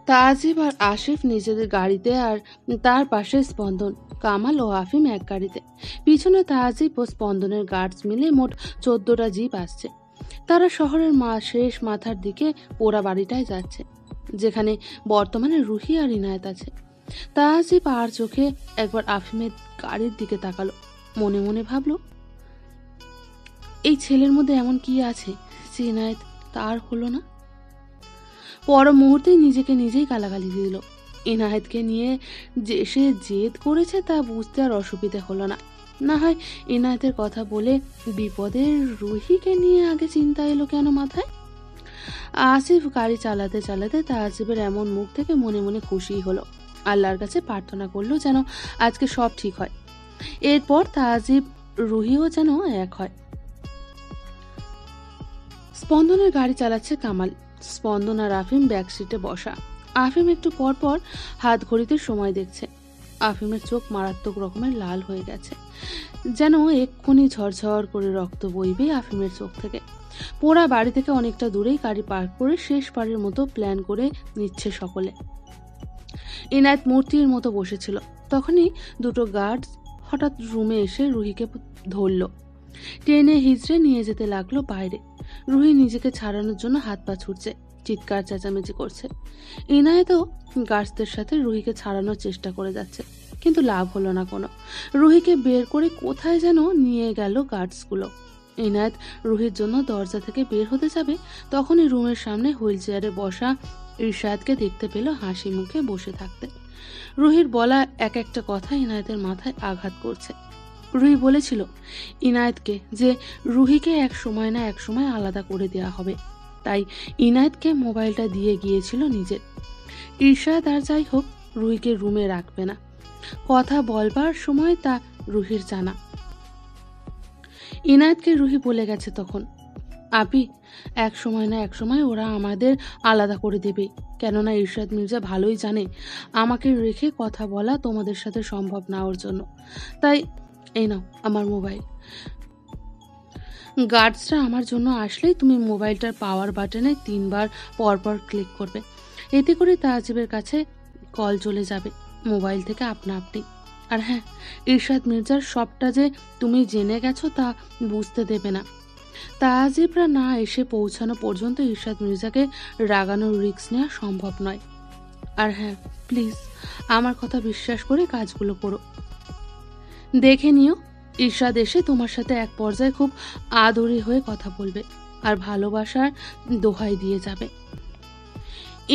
তাজিব আর আশিফ নিজেদের গাড়িতে, আর তার পাশে স্পন্দন, কামাল ও আফিম এক গাড়িতে। পিছনে তাজিব ও স্পন্দনের গার্ডস মিলে মোট 14টা জিপ আসছে। তারা শহরের শেষ মাথার দিকে পোড়া বাড়িটায় যাচ্ছে, যেখানে বর্তমানে রুহি আর ইনায়েত আছে। তাজিব আর চোখে একবার আফিমের গাড়ির দিকে তাকালো, মনে মনে ভাবলো, এই ছেলের মধ্যে এমন কি আছে যে ইনায়েত তার হলো না। পর মুহূর্তেই নিজেকে নিজেই গালাগালি দিল। ইনায়েতকে নিয়ে যে সে জেদ করেছে তা বুঝতে আর অসুবিধে হলো না। না হয় ইনায়েতের কথা বলে বিপদের রুহিকে নিয়ে আগে চিন্তা এলো কেন মাথায়। আসিফ গাড়ি চালাতে চালাতে তাজিবের এমন মুখ থেকে মনে মনে খুশি হলো। আল্লাহর কাছে প্রার্থনা করলো যেন আজকে সব ঠিক হয়। এরপর তাজিব রুহিও যেন এক হয়। স্পন্দনের গাড়ি চালাচ্ছে কামাল। স্পন্দন আর আফিম ব্যাক সিটে বসা। আফিম একটু পর পর হাত ঘড়িতে সময় দেখছে। আফিমের চোখ মারাত্মক রকমের লাল হয়ে গেছে, যেন এক্ষুনি ঝরঝর করে রক্ত বইবে আফিমের চোখ থেকে। পোড়া বাড়ি থেকে অনেকটা দূরেই গাড়ি পার্ক করে শেষ পারের মতো প্ল্যান করে নিচ্ছে সকলে। ইনায়েত মূর্তির মতো বসেছিল। তখনই দুটো গার্ড হঠাৎ রুমে এসে রুহিকে ধরল, টেনে হিজড়ে নিয়ে যেতে লাগলো বাইরে। রুহি নিজেকে ছাড়ানোর জন্য হাত পা ছুটছে, চিৎকার চেঁচামেচি করছে। ইনায়েতও গার্ডসদের সাথে রুহিকে ছাড়ানোর চেষ্টা করে যাচ্ছে, কিন্তু লাভ হলো না কোনো। রুহিকে বের করে কোথায় যেন নিয়ে গেল গার্ডসগুলো। ইনায়েত রুহির জন্য দরজা থেকে বের হতে যাবে, তখনই রুমের সামনে হুইল চেয়ারে বসা ইরশাদকে দেখতে পেল হাসি মুখে বসে থাকতে। রুহির বলা এক একটা কথা ইনায়েতের মাথায় আঘাত করছে। রুহি বলেছিল ইনায়েতকে যে রুহিকে এক সময় না এক সময় আলাদা করে দেওয়া হবে, তাই ইনায়েতকে মোবাইলটা দিয়ে গিয়েছিল নিজের। ইরশাদ আর যাই হোক রুহিকে রুমে রাখবে না, কথা বলবার সময় তা রুহির জানা। ইনায়েতকে রুহি বলে গেছে তখন, আপি এক সময় না এক সময় ওরা আমাদের আলাদা করে দেবে, কেননা ইরশাদ মির্জা ভালোই জানে আমাকে রেখে কথা বলা তোমাদের সাথে সম্ভব না ওর জন্য। তাই এই নাও আমার মোবাইল। গার্ডসরা আমার জন্য আসলেই তুমি মোবাইলটার পাওয়ার বাটনে 3 বার পরপর ক্লিক করবে, এতে করে তাজিবের কাছে কল চলে যাবে মোবাইল থেকে আপনা আপনি। আর হ্যাঁ, ইরশাদ মির্জার সবটা যে তুমি জেনে গেছো তা বুঝতে দেবে না। তাজিবরা না এসে পৌঁছানো পর্যন্ত ইরশাদ মির্জাকে রাগানোর রিস্ক নেওয়া সম্ভব নয়। আর হ্যাঁ, প্লিজ আমার কথা বিশ্বাস করে কাজগুলো করো। দেখে নিও ইরশাদ এসে তোমার সাথে এক পর্যায়ে খুব আদরি হয়ে কথা বলবে আর ভালোবাসার দোহাই দিয়ে যাবে।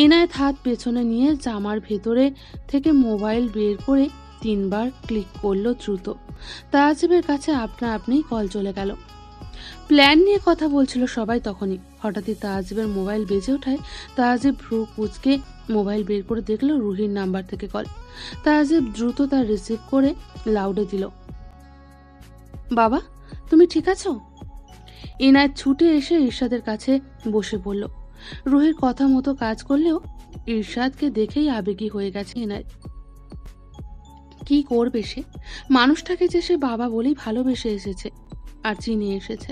ইনায়েত হাত পেছনে নিয়ে জামার ভেতরে থেকে মোবাইল বের করে 3 বার ক্লিক করলো দ্রুত। তাজিবের কাছে আপনা আপনিই কল চলে গেল। প্ল্যান নিয়ে কথা বলছিল সবাই, তখনই হঠাৎই তাজিবের মোবাইল বেজে ওঠায় তাজিব ভ্রু কুঁচকে মোবাইল বের করে দেখলো রুহির নাম্বার থেকে কল। তাজিব দ্রুত তার রিসিভ করে লাউডে দিল, বাবা তুমি ঠিক আছো? ইনায়েত ছুটে এসে ইরশাদের কাছে বসে পড়ল। রুহির কথা মতো কাজ করলেও ইরশাদকে দেখেই আবেগী হয়ে গেছে ইনায়েত। কি করবে সে? মানুষটাকে যে সে বাবা বলেই ভালোবেসে এসেছে আর চিনে এসেছে।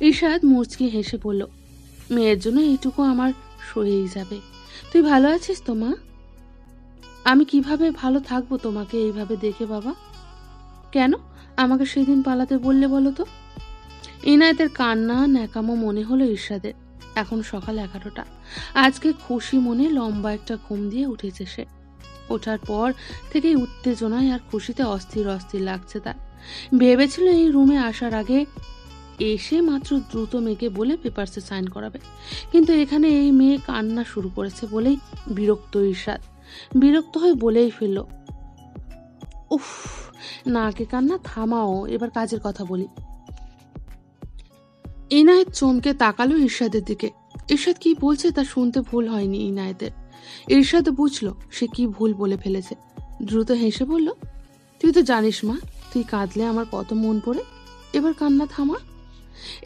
ইরশাদ মুচকি হেসে বলল, মেয়ের জন্য এইটুকু আমার সয়েই যাবে। তুই ভালো আছিস তো মা? আমি কিভাবে ভালো থাকবো তোমাকে এইভাবে দেখে বাবা? কেন আমাকে সেদিন পালাতে বললে বলো তো? ইনায়েতের কান্না ন্যাকামো মনে হলো ইরশাদের। এখন সকাল 11টা। আজকে খুশি মনে লম্বা একটা ঘুম দিয়ে উঠেছে সে। ওঠার পর থেকেই উত্তেজনায় আর খুশিতে অস্থির অস্থির লাগছে তার। ভেবেছিল এই রুমে আসার আগে এসে মাত্র দ্রুত মেয়েকে বলে পেপারসে সাইন করাবে, কিন্তু এখানে এই মেয়ে কান্না শুরু করেছে বলেই বিরক্ত ইরশাদ। বিরক্ত হয়ে বলেই ফেলল, উফ নাকে কান্না থামাও, এবার কাজের কথা বলি। ইনায়েত চমকে তাকালো ইরশাদের দিকে। ইরশাদ কি বলছে তা শুনতে ভুল হয়নি ইনায়েতের। ইরশাদ বুঝলো সে কি ভুল বলে ফেলেছে। দ্রুত হেসে বলল, তুই তো জানিস মা, তুই কাঁদলে আমার কত মন পড়ে, এবার কান্না থামা।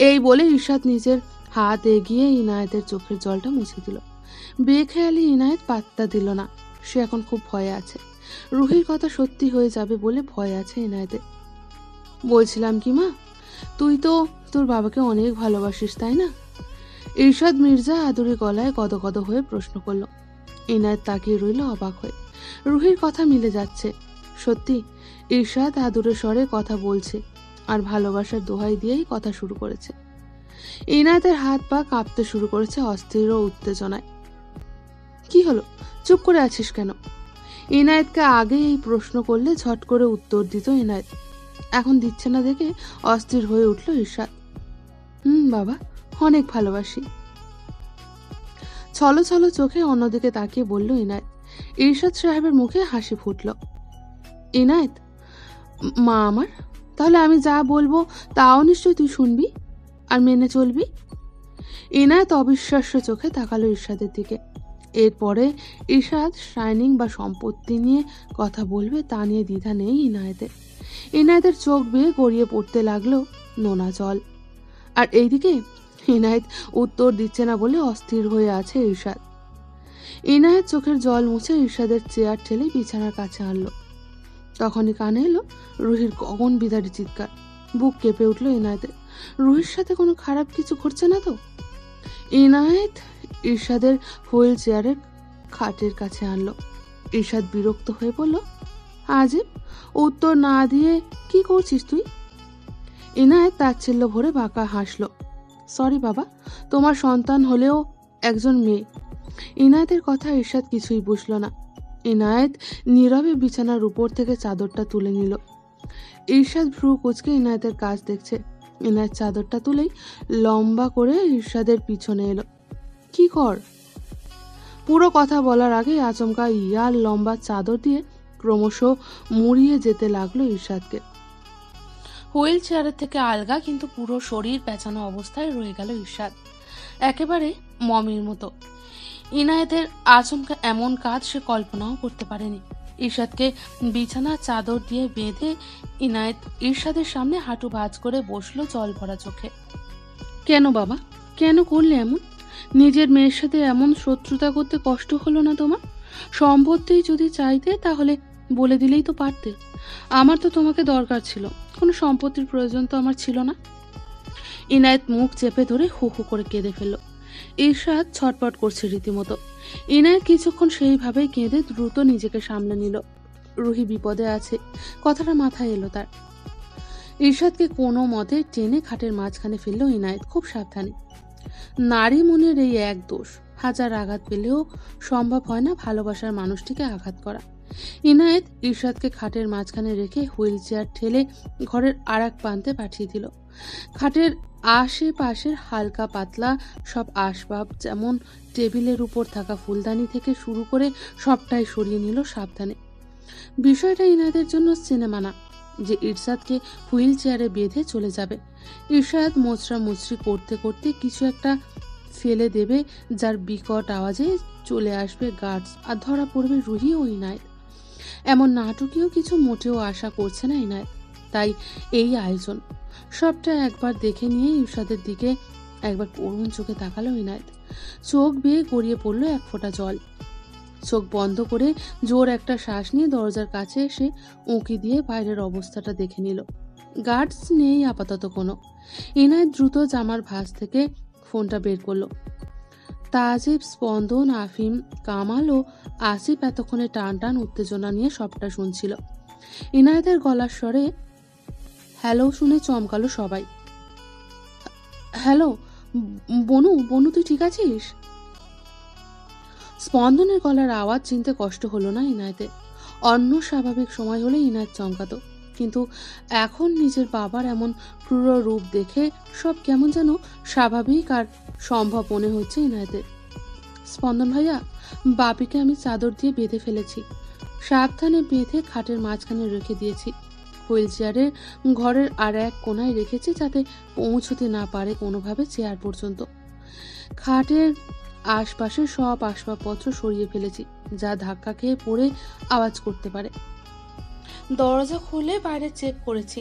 এই বলে ইরশাদ নিজের হাত এগিয়ে ইনায়েতের চোখের জলটা মুছে দিল। বেখেয়ালি ইনায়েত পাত্তা দিল না। সে এখন খুব ভয়ে আছে। রুহির কথা সত্যি হয়ে যাবে বলে ভয় আছে ইনায়েতের। বলছিলাম কি মা, তুই তো তোর বাবাকে অনেক ভালোবাসিস তাই না? ইরশাদ মির্জা আদুরি গলায় গদগদ হয়ে প্রশ্ন করল। ইনায়েত তাকিয়ে রইল অবাক হয়ে। রুহির কথা মিলে যাচ্ছে। সত্যি ইরশাদ আদুরে স্বরে কথা বলছে আর ভালোবাসার দোহাই দিয়েই কথা শুরু করেছে। ইনায়েতের হাত পা কাঁপতে শুরু করেছে অস্থির ও উত্তেজনায়। কি হলো, চুপ করে আছিস কেন? ইনায়েতকে আগে এই প্রশ্ন করলে ঝট করে উত্তর দিত ইনায়েত। এখন দিচ্ছে না দেখে অস্থির হয়ে উঠল ইরশাদ। বাবা, অনেক ভালোবাসি। ছলো ছলো চোখে অন্যদিকে তাকিয়ে বলল ইনায়েত। ইরশাদ সাহেবের মুখে হাসি ফুটল। ইনায়েত, মা আমার, তাহলে আমি যা বলবো তাও নিশ্চয় তুই শুনবি আর মেনে চলবি? ইনায়েত অবিশ্বাস্য চোখে তাকালো ইরশাদের দিকে। এরপরে ইরশাদ শাইনিং বা সম্পত্তি নিয়ে কথা বলবে তা নিয়ে দ্বিধা নেই ইনায়েতের। ইনায়েতের চোখ বেয়ে গড়িয়ে পড়তে লাগলো নোনা জল। আর এইদিকে ইনায়েত উত্তর দিচ্ছে না বলে অস্থির হয়ে আছে ইরশাদ। ইনায়েত চোখের জল মুছে ইরশাদের চেয়ার ঠেলে বিছানার কাছে আনলো। তখনই কানে এলো রুহির গগন বিদারী চিৎকার। বুক কেঁপে উঠল ইনায়েতের। রুহির সাথে কোনো খারাপ কিছু ঘটছে না তো? ইনায়েত ইরশাদের হুইল চেয়ারের খাটের কাছে আনলো। ইরশাদ বিরক্ত হয়ে বলল, আজীব, উত্তর না দিয়ে কি করছিস তুই? ইনায়েত তাচ্ছিল্য ভরে বাঁকা হাসল। সরি বাবা, তোমার সন্তান হলেও একজন মেয়ে। ইনায়েতের কথা ইরশাদ কিছুই বুঝল না। ইনায়েত নীরবে বিছানার উপর থেকে চাদরটা তুলে নিল। ইরশাদ ভ্রু কুঁচকে ইনায়েতের কাজ দেখছে। ইনায়েত চাদরটা তুলেই লম্বা করে ইরশাদের পিছনে এলো। কি কর? পুরো কথা বলার আগে আচমকা ইয়ার লম্বা চাদর দিয়ে ক্রমশ মুড়িয়ে যেতে লাগলো ইরশাদকে। হুইল চেয়ারের থেকে আলগা কিন্তু পুরো শরীর পেঁচানো অবস্থায় রয়ে গেল ইরশাদ, একেবারে মমির মতো। ইনায়েতের আচমকা এমন কাজ সে কল্পনাও করতে পারেনি। ইরশাদকে বিছানার চাদর দিয়ে বেঁধে ইনায়েত ইরশাদের সামনে হাঁটু ভাঁজ করে বসলো জল ভরা চোখে। কেন বাবা, কেন করলে এমন? নিজের মেয়ের সাথে এমন শত্রুতা করতে কষ্ট হলো না তোমার? সম্পত্তি যদি চাইতে তাহলে বলে দিলেই তো পারতে। আমার তো তোমাকে দরকার ছিল, কোনো সম্পত্তির প্রয়োজন তো আমার ছিল না। ইনায়েত মুখ চেপে ধরে হু হু করে কেঁদে ফেলল। ইরশাদ ছটপট করছে রীতিমতো। ইনায়েত কিছুক্ষণ সেইভাবেই কেঁদে দ্রুত নিজেকে সামলে নিল। রুহি বিপদে আছে, কথাটা মাথায় এলো তার। ইরশাদকে কোনো মতে টেনে খাটের মাঝখানে ফেলল ইনায়েত খুব সাবধানে। নারী মনের এই এক দোষ, হাজার আঘাত পেলেও সম্ভব হয় না ভালোবাসার মানুষটিকে আঘাত করা। ইনায়েত ইরশাদকে খাটের মাঝখানে রেখে হুইল চেয়ার ঠেলে ঘরের আর এক প্রান্তে পাঠিয়ে দিল। খাটের আশেপাশের হালকা পাতলা সব আসবাব, যেমন টেবিলের উপর থাকা ফুলদানি থেকে শুরু করে সবটাই সরিয়ে নিল সাবধানে। বিষয়টা ইনায়েতের জন্য সিনেমা না যে ইরশাদকে হুইল চেয়ারে বেঁধে চলে যাবে। ইরশাদ মোচড়া মুচড়ি করতে করতে কিছু একটা ফেলে দেবে, যার বিকট আওয়াজে চলে আসবে গার্ডস আর ধরা পড়বে রুহি ও ইনায়েত। এমন নাটকীয় কিছু মোটেও আশা করছে না ইনায়েত, তাই এই আয়োজন। সবটা একবার দেখে নিয়ে ইরশাদের দিকে একবার করুণ চোখে তাকালো ইনায়েত। চোখ বেয়ে গড়িয়ে পড়লো এক ফোঁটা জল। চোখ বন্ধ করে জোর একটা শ্বাস নিয়ে দরজার কাছে এসে উঁকি দিয়ে বাইরের অবস্থাটা দেখে নিল। গার্ডস নেই আপাতত কোনো। ইনায়েত দ্রুত জামার ভাঁজ থেকে ফোনটা বের করলো। তাজিব, স্পন্দন, আফিম, কামাল ও আসিফ এতক্ষণে টান টান উত্তেজনা নিয়ে সবটা শুনছিল। ইনায়েতের গলার স্বরে হ্যালো শুনে চমকালো সবাই। হ্যালো বনু, বনু তুই ঠিক আছিস? স্পন্দনের গলার আওয়াজ চিনতে কষ্ট হলো না ইনায়েতের। অন্য স্বাভাবিক সময় হলে ইনায়েত চমকাতো, কিন্তু এখন নিজের বাবার এমন ক্রূর রূপ দেখে সব কেমন যেন স্বাভাবিক আর সম্ভব মনে হচ্ছে ইনায়েতের। স্পন্দন ভাইয়া, বাপিকে আমি চাদর দিয়ে বেঁধে ফেলেছি, সাবধানে বেঁধে খাটের মাঝখানে রেখে দিয়েছি। হুইল চেয়ারের ঘরের আর এক কোনায় রেখেছি যাতে পৌঁছতে না পারে কোনোভাবে চেয়ার পর্যন্ত। খাটের আশপাশে সব আসবাবপত্র সরিয়ে ফেলেছি, যা ধাক্কা খেয়ে পড়ে আওয়াজ করতে পারে। দরজা খুলে বাইরে চেক করেছি,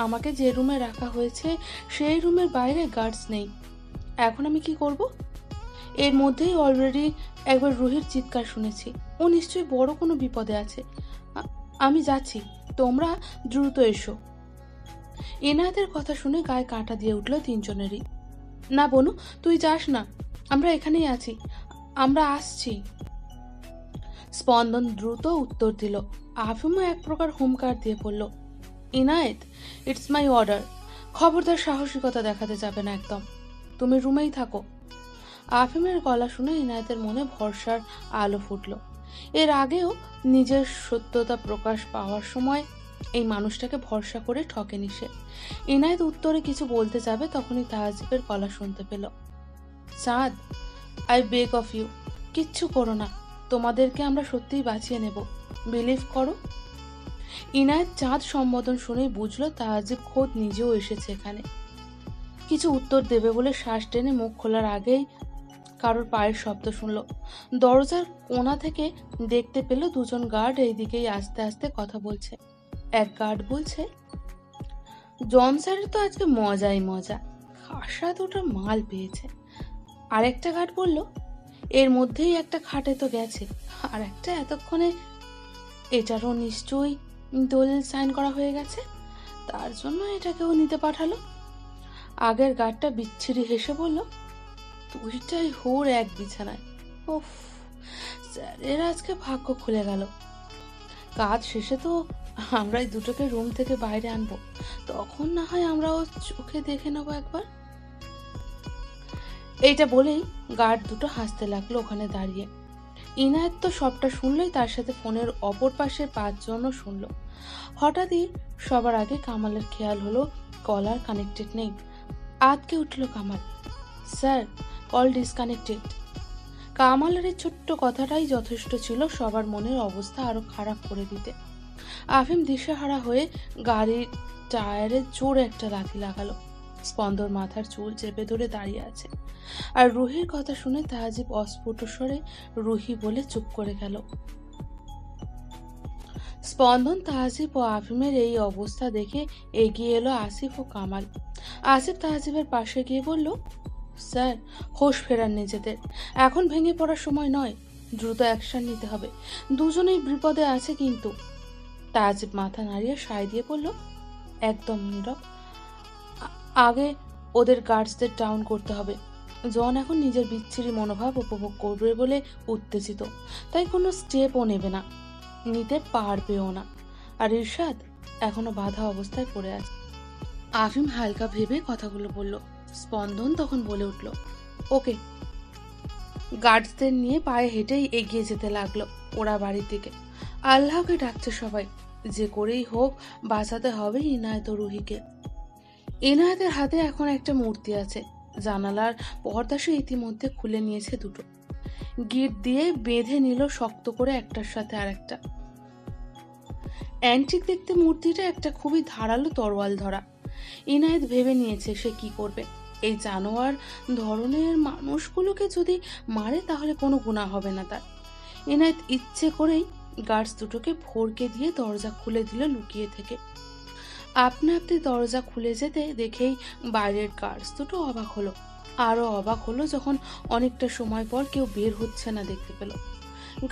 আমাকে যে রুমে রাখা হয়েছে সেই রুমের বাইরে গার্ডস নেই। এখন আমি কি করব? এর মধ্যেই অলরেডি একবার রুহির চিৎকার শুনেছি, ও নিশ্চয়ই বড় কোনো বিপদে আছে। আমি যাচ্ছি, তোমরা দ্রুত এসো। ইনায়েতের কথা শুনে গায়ে কাঁটা দিয়ে উঠল তিনজনেরই। না বনু, তুই যাস না, আমরা এখানেই আছি, আমরা আসছি। স্পন্দন দ্রুত উত্তর দিল। আফিমও এক প্রকার হুমকার দিয়ে পড়ল, ইনায়েত, ইটস মাই অর্ডার। খবরদার সাহসিকতা দেখাতে যাবে না একদম। তুমি রুমেই থাকো। আফিমের গলা শুনে ইনায়েতের মনে ভরসার আলো ফুটল। এর আগেও নিজের সত্যতা প্রকাশ পাওয়ার সময় এই মানুষটাকে ভরসা করে ঠকেনি সে। ইনায়েত উত্তরে কিছু বলতে যাবে, তখনই তাহজিবের গলা শুনতে পেল, চাঁদ, আই বেগ অফ ইউ, কিচ্ছু করো না, তোমাদেরকে আমরা সত্যিই বাঁচিয়ে নেব, বিলিভ করো। ইনায়েত চাঁদ সম্বোধন শুনেই বুঝলো তাহজিব খোদ নিজেও এসেছে এখানে। কিছু উত্তর দেবে বলে শ্বাস টেনে মুখ খোলার আগেই কারোর পায়ের শব্দ শুনল। দরজার কোণা থেকে দেখতে পেল দুজন গার্ড এইদিকেই আস্তে আস্তে কথা বলছে। এক গার্ড বলছে, জন স্যারের তো আজকে মজাই মজা, খাসা দুটো মাল পেয়েছে। আরেকটা গার্ড বলল, এর মধ্যেই একটা খাটে তো গেছে, আর একটা এতক্ষণে, এটারও নিশ্চয়ই দলিল সাইন করা হয়ে গেছে, তার জন্য এটাকেও নিতে পাঠালো। আগের গার্ডটা বিচ্ছিরি হেসে বলল, দুইটাই হুর এক বিছানায়। ওফ, স্যারের আজকে ভাগ্য খুলে গেল। কাজ শেষে তো আমরাই দুটোকে রুম থেকে বাইরে আনবো, তখন না হয় আমরাও চোখে দেখে নেবো একবার। এইটা বলেই গার্ড দুটো হাসতে লাগলো ওখানে দাঁড়িয়ে। ইনায়েত তো সবটা শুনলই, তার সাথে ফোনের অপর পাশে 5 জনও শুনল। হঠাৎই সবার আগে কামালের খেয়াল হলো কলার কানেক্টেড নেই। আতকে উঠল কামাল, স্যার, কল ডিসকানেক্টেড। কামালের এই ছোট্ট কথাটাই যথেষ্ট ছিল সবার মনের অবস্থা আরো খারাপ করে দিতে। আফিম দিশেহারা হয়ে গাড়ির টায়ারে জোরে একটা লাথি লাগালো। স্পন্দর মাথার চুল চেপে ধরে দাঁড়িয়ে আছে, আর রুহির কথা শুনে তাহজিব অস্ফুট স্বরে রুহি বলে চুপ করে গেল। স্পন্দন, তাহজিব ও আফিমের এই অবস্থা দেখে এগিয়ে এলো আসিফ ও কামাল। আসিফ তাহজিবের পাশে গিয়ে বলল, স্যার, হোশ ফেরান নিজেদের, এখন ভেঙে পড়ার সময় নয়, দ্রুত অ্যাকশন নিতে হবে, দুজনেই বিপদে আছে কিন্তু। তাহজিব মাথা নাড়িয়ে সায় দিয়ে বলল, একদম নীরব, আগে ওদের গার্ডসদের ডাউন করতে হবে। জন এখন নিজের বিচ্ছিরি মনোভাব উপভোগ করবে বলে উত্তেজিত, তাই কোনো স্টেপও নেবে না, নিতে পারবেও না। আর ইরশাদ এখনো বাধা অবস্থায় পড়ে আছে। আফিম হালকা ভেবে কথাগুলো বলল। স্পন্দন তখন বলে উঠল, ওকে। গার্ডসদের নিয়ে পায়ে হেঁটেই এগিয়ে যেতে লাগলো ওরা বাড়ির দিকে। আল্লাহকে ডাকছে সবাই, যে করেই হোক বাঁচাতে হবে ইনায়েত ও রুহিকে। ইনায়েতের হাতে এখন একটা মূর্তি আছে, জানালার পর্দা সে ইতিমধ্যে খুলে নিয়েছে দুটো, গিট দিয়ে বেঁধে নিল শক্ত করে একটার সাথে আর একটা। অ্যান্টিক দেখতে মূর্তিটা একটা খুবই ধারালো তরোয়াল ধরা। ইনায়েত ভেবে নিয়েছে সে কি করবে। এই জানোয়ার ধরনের মানুষগুলোকে যদি মারে তাহলে কোনো গুনাহ হবে না তার। ইনায়েত ইচ্ছে করেই গার্ডস দুটোকে ভড়কে দিয়ে দরজা খুলে দিল লুকিয়ে থেকে। আপনা আপনি দরজা খুলে যেতে দেখেই বাইরের গার্ডস দুটো অবাক হলো। আরো অবাক হলো যখন অনেকটা সময় পর কেউ বের হচ্ছে না দেখতে পেল।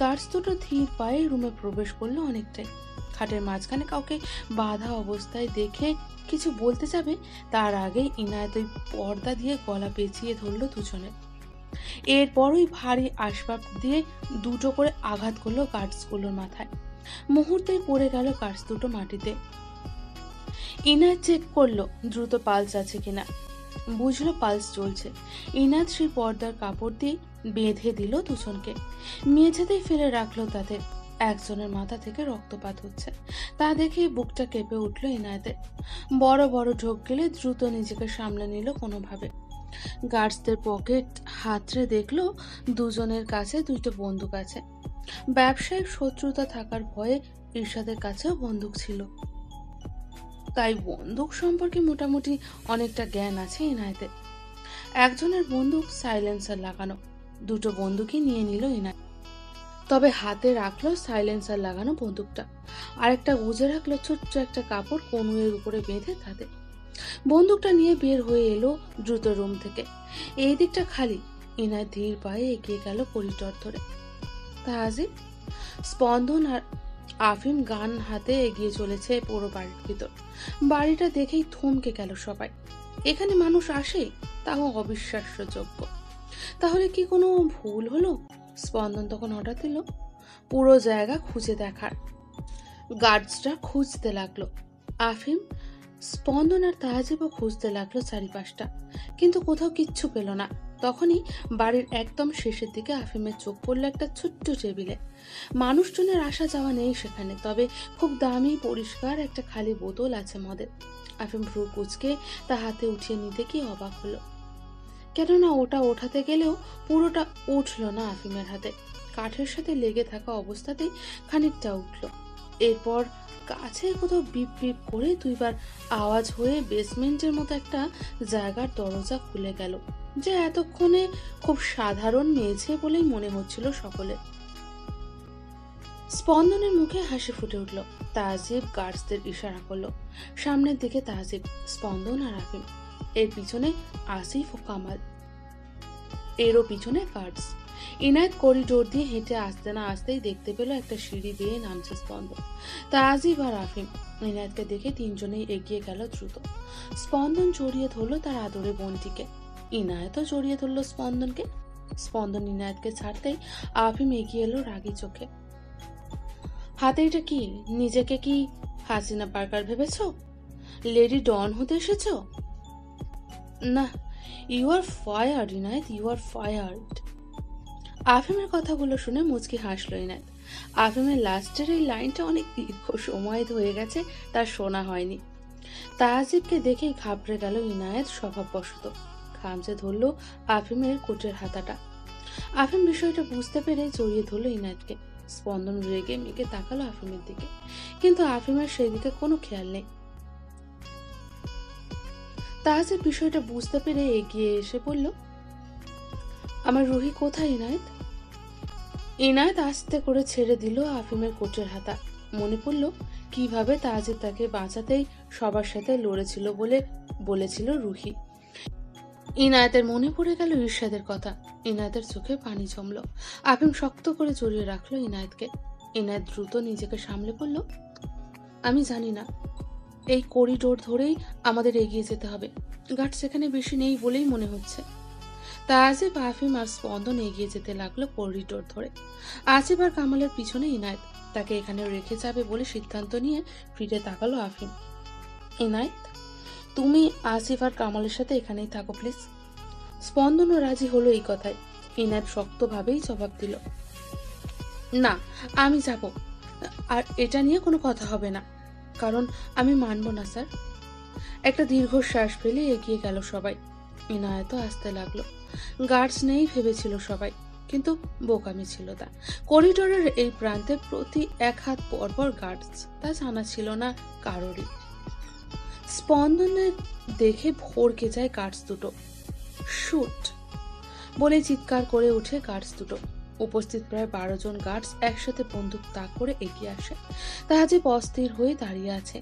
গার্ডস দুটো ধীর পায়ে রুমে প্রবেশ করলো অনেকটাই। খাটের মাঝখানে কাউকে বাঁধা অবস্থায় দেখে কিছু বলতে যাবে তার আগে ইনায়েত ওই পর্দা দিয়ে গলা পেঁচিয়ে ধরলো দুজনে। এরপরই ভারী আসবাব দিয়ে দুটো করে আঘাত করলো গার্ডসগুলোর মাথায়। মুহূর্তেই পড়ে গেল গার্ডস দুটো মাটিতে। ইনায়েত চেক করলো দ্রুত পালস আছে কিনা, বুঝলো পালস চলছে। ইনায়েত সেই পর্দার কাপড় দিয়ে বেঁধে দিল দুজনকে, মেঝেতেই ফেলে রাখলো তাদের। একজনের মাথা থেকে রক্তপাত হচ্ছে, তা দেখে বুকটা কেঁপে উঠলো ইনায়েতের। বড় বড় ঢোক গেলে দ্রুত নিজেকে সামলে নিল কোনোভাবে। গার্ডসদের পকেট হাতড়ে দেখলো দুজনের কাছে দুটো বন্দুক আছে। ব্যবসায়িক শত্রুতা থাকার ভয়ে ইরশাদের কাছেও বন্দুক ছিল, তাই বন্দুক সম্পর্কে মোটামুটি অনেকটা জ্ঞান আছে ইনায়েতের। একজনের বন্দুক সাইলেন্সার লাগানো, দুটো বন্দুকই নিয়ে নিল ইনায়েত। তবে হাতে রাখলো সাইলেন্সার লাগানো বন্দুকটা, আর একটা গুজে রাখলো ছোট্ট একটা কাপড় কনুয়ের উপরে বেঁধে তাতে। বন্দুকটা নিয়ে বের হয়ে এলো দ্রুত রুম থেকে। এই দিকটা খালি। ইনায়েত ধীর পায়ে এগিয়ে গেল করিডর ধরে। তাহজিব, স্পন্দন আর আফিম গান হাতে এগিয়ে চলেছে পুরো বাড়ির ভিতর। বাড়িটা দেখেই থমকে গেল সবাই। এখানে মানুষ আসে, তাও অবিশ্বাস্যযোগ্য। তাহলে কি কোনো ভুল হলো? স্পন্দন তখন হঠাৎ এলো, পুরো জায়গা খুঁজে দেখার। গার্ডসরা খুঁজতে লাগলো। আফিম, স্পন্দন আর তাহাজিবও খুঁজতে লাগলো চারিপাশটা, কিন্তু কোথাও কিচ্ছু পেল না। তখনই বাড়ির একদম শেষের দিকে আফিমের চোখ পড়লো একটা ছোট্ট টেবিলে। মানুষজনের আসা যাওয়া নেই সেখানে, তবে খুব দামি পরিষ্কার একটা খালি বোতল আছে মদের। আফিম ভ্রু কুচকে তা হাতে উঠিয়ে নিতে কি অবাক হলো, কেননা ওটা ওঠাতে গেলেও পুরোটা উঠল না আফিমের হাতে। কাঠের সাথে লেগে থাকা অবস্থাতেই খানিকটা উঠল। এরপর কাছে কোথাও বিপ বিপ করে দুইবার আওয়াজ হয়ে বেসমেন্টের মতো একটা জায়গার দরজা খুলে গেল, যা এতক্ষণে খুব সাধারণ মেঝে বলেই মনে হচ্ছিল সকলের। স্পন্দনের মুখে হাসি ফুটে উঠল। তাহজিব গার্ডসদের ইশারা করলো। সামনের দিকে তাহজিব, স্পন্দন আর আফিম, এর পিছনে আসিফ ও কামাল, এরও পিছনে গার্ডস। ইনায়েত করিডোর দিয়ে হেঁটে আসতে না আসতেই দেখতে পেল একটা সিঁড়ি বেয়ে নামছে স্পন্দন, তাহজিব আর আফিম। ইনায়েতকে দেখে তিনজনেই এগিয়ে গেল দ্রুত। স্পন্দন জড়িয়ে ধরলো তার আদরে বোনটিকে, ইনায়েতও জড়িয়ে ধরলো স্পন্দনকে। স্পন্দন ইনায়েতকে ছাড়তেই আফিম এগিয়ে এলো রাগী চোখে। হাতে এটা কি? নিজেকে কি হাসিনা পার্কার ভেবেছ? লেডি ডন হতে এসেছ? না, you are fired Inayat, you are fired. আফিমের কথাগুলো শুনে মুচকি হাসল ইনায়েত। আফিমের লাস্টের এই লাইনটা অনেক দীর্ঘ সময় হয়ে গেছে তার শোনা হয়নি। তাহজিবকে দেখেই ঘাবড়ে গেল ইনায়েত স্বভাববশত, খামচে ধরল আফিমের কোটের হাতাটা। আফিম বিষয়টা বুঝতে পেরে জড়িয়ে ধরল ইনায়েতকে। স্পন্দন রেগে মেগে তাকালো আফিমের দিকে, কিন্তু আফিমের সেদিকে কোনো খেয়াল নেই। তাহজিব বিষয়টা বুঝতে পেরে এগিয়ে এসে বলল, আমার রুহি কোথায় ইনায়েত? ইনায়েত আস্তে করে ছেড়ে দিল আফিমের কোটের হাতা। মনে পড়ল কিভাবে তাহজিব তাকে বাঁচাতেই সবার সাথে লড়েছিল বলে বলেছিল রুহি। ইনায়েতের মনে পড়ে গেল ইরশাদের কথা। ইনায়েতের চোখে পানি জমল। আফিম শক্ত করে জড়িয়ে রাখলো ইনায়েতকে। ইনায়েত দ্রুত নিজেকে সামলে পড়ল, আমি জানি না, এই করিডোর ধরেই আমাদের এগিয়ে যেতে হবে। গার্ড সেখানে বেশি নেই বলেই মনে হচ্ছে। তাহজিব, আফিম আর স্পন্দন এগিয়ে যেতে লাগলো করিডোর ধরে। আসিফ আর কামালের পিছনে ইনায়েত। তাকে এখানে রেখে যাবে বলে সিদ্ধান্ত নিয়ে ফিরে তাকালো আফিম। ইনায়েত, তুমি আসিফ আর কামালের সাথে এখানেই থাকো প্লিজ। স্পন্দনও রাজি হলো এই কথায়। ইনায়েত শক্তভাবেই জবাব দিল, না, আমি যাব, আর এটা নিয়ে কোনো কথা হবে না, কারণ আমি মানব না স্যার। একটা দীর্ঘশ্বাস ফেলে এগিয়ে গেল সবাই। ইনায়েতও আসতে লাগলো। গার্ডস নেই ভেবেছিল সবাই, কিন্তু বোকামি ছিল তা। করিডোরের এই প্রান্তে প্রতি এক হাত পরপর গার্ডস, তা জানা ছিল না কারোরই। স্পন্দনের দেখে ভরকে যায় গার্ডস দুটো। শুট বলে চিৎকার করে উঠে গার্ডস দুটো। উপস্থিত প্রায় 12 জন গার্ডস একসাথে বন্দুক তাক করে এগিয়ে আসে। তাহজিব অস্থির হয়ে দাঁড়িয়ে আছে।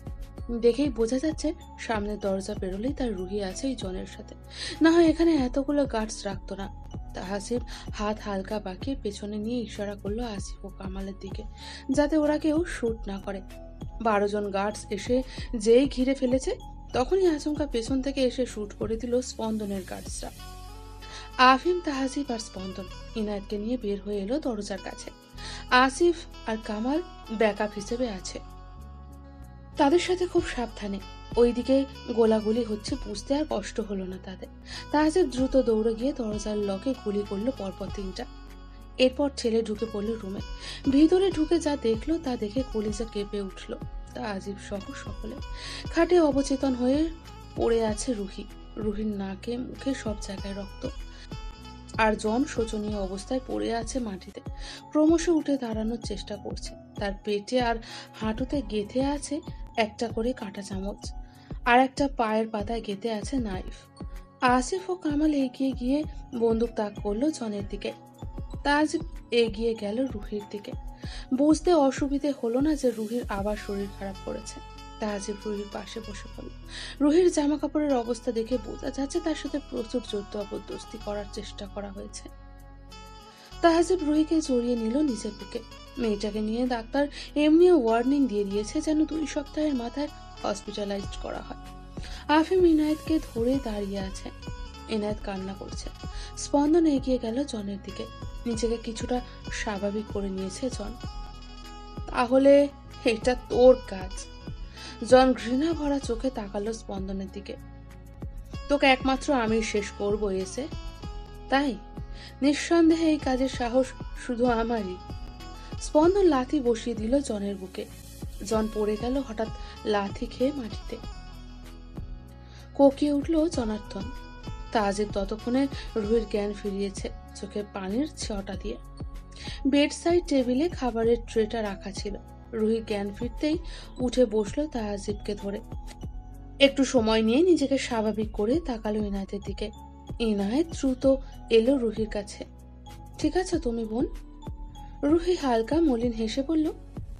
দেখেই বোঝা যাচ্ছে সামনের দরজা পেরোলেই তার রুহি আছে এই জনের সাথে, না হয় এখানে এতগুলো গার্ডস রাখতো না। তাহজিব হাত হালকা বাঁকিয়ে পেছনে নিয়ে ইশারা করলো আসিফ ও কামালের দিকে, যাতে ওরা কেউ শুট না করে। 12 জন গার্ডস এসে যেই ঘিরে ফেলেছে, তখনই আচমকা পেছন থেকে এসে শুট করে দিল স্পন্দনের গার্ডসরা। আফিম, তাহজিব আর স্পন্দন ইনায়েতকে নিয়ে বের হয়ে এলো দরজার কাছে। আসিফ আর কামাল ব্যাকআপ হিসেবে আছে। তাদের সাথে খুব সাবধানে। ওইদিকে গোলাগুলি হচ্ছে বুঝতে আর কষ্ট হলো না তাদের। তাহজিব দ্রুত দৌড়ে গিয়ে দরজার লকে গুলি করলো পরপর 3টা। এরপর ছেলে ঢুকে পড়লো রুমে। ভিতরে ঢুকে যা দেখলো তা দেখে কলিজা কেঁপে উঠলো তাহজিব সহ সকলে। খাটে অবচেতন হয়ে পড়ে আছে রুহি। রুহির নাকে মুখে সব জায়গায় রক্ত, আর জন শোচনীয় অবস্থায় পড়ে আছে মাটিতে। ক্রমশ উঠে দাঁড়ানোর চেষ্টা করছে। তার পেটে আর হাঁটুতে গেঁথে আছে একটা করে কাঁটা চামচ, আর একটা পায়ের পাতায় গেঁথে আছে নাইফ। আসিফ ও কামাল এগিয়ে গিয়ে বন্দুক তাক করলো জনের দিকে। তাহজিব এগিয়ে গেল রুহির দিকে। বুঝতে অসুবিধে হলো না যে রুহির আবার শরীর খারাপ করেছে। তাহজিব রুহির পাশে বসে পড়ল। রুহির জামা কাপড়ের অবস্থা দেখে বোঝা যাচ্ছে তার সাথে প্রচুর জোর জবরদস্তি করার চেষ্টা করা হয়েছে। তাহজিব রুহিকে জড়িয়ে নিল নিজের বুকে। মেয়েটাকে নিয়ে ডাক্তার এমনিও ওয়ার্নিং দিয়ে দিয়েছে যেন 2 সপ্তাহের মাথায় হসপিটালাইজড করা হয়। আফিম ইনায়েতকে ধরে দাঁড়িয়ে আছে। ইনায়েত কান্না করছে। স্পন্দন এগিয়ে গেল জনের দিকে। নিজেকে কিছুটা স্বাভাবিক করে নিয়েছে জন। তাহলে এটা তোর কাজ। জন ঘৃণা ভরা চোখে তাকালো স্পন্দনের দিকে। তোকে একমাত্র আমি শেষ করবো এসে, তাই নিঃসন্দেহে এই কাজের সাহস শুধু আমারই। স্পন্দন লাথি বসিয়ে দিল জনের বুকে। জন পড়ে গেল হঠাৎ লাথি খেয়ে মাটিতে। কোকিয়ে উঠল জনার্থন। তাজিব ততক্ষণে রুহির জ্ঞান ফিরিয়েছে, চোখে পানির ছিটা দিয়ে। বেড সাইড টেবিলে খাবারের ট্রেটা রাখা ছিল। রুহির জ্ঞান ফিরতেই উঠে বসলো তাজিবকে ধরে। একটু সময় নিয়ে নিজেকে স্বাভাবিক করে তাকালো ইনায়েতের দিকে। ইনায়েত দ্রুত এলো রুহির কাছে। ঠিক আছে তুমি বোন? রুহি হালকা মলিন হেসে বলল,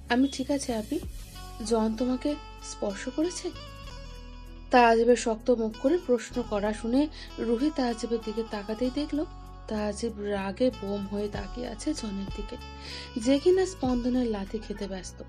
আমি ঠিক আছে আপি। জন তোমাকে স্পর্শ করেছে? তাজিবের শক্ত মুখ করে প্রশ্ন করা শুনে রুহি তাজিবের দিকে তাকাতেই দেখলো তাজিব রাগে বোম হয়ে তাকিয়ে আছে জনের দিকে, যে কিনা স্পন্দনের লাথি খেতে ব্যস্ত।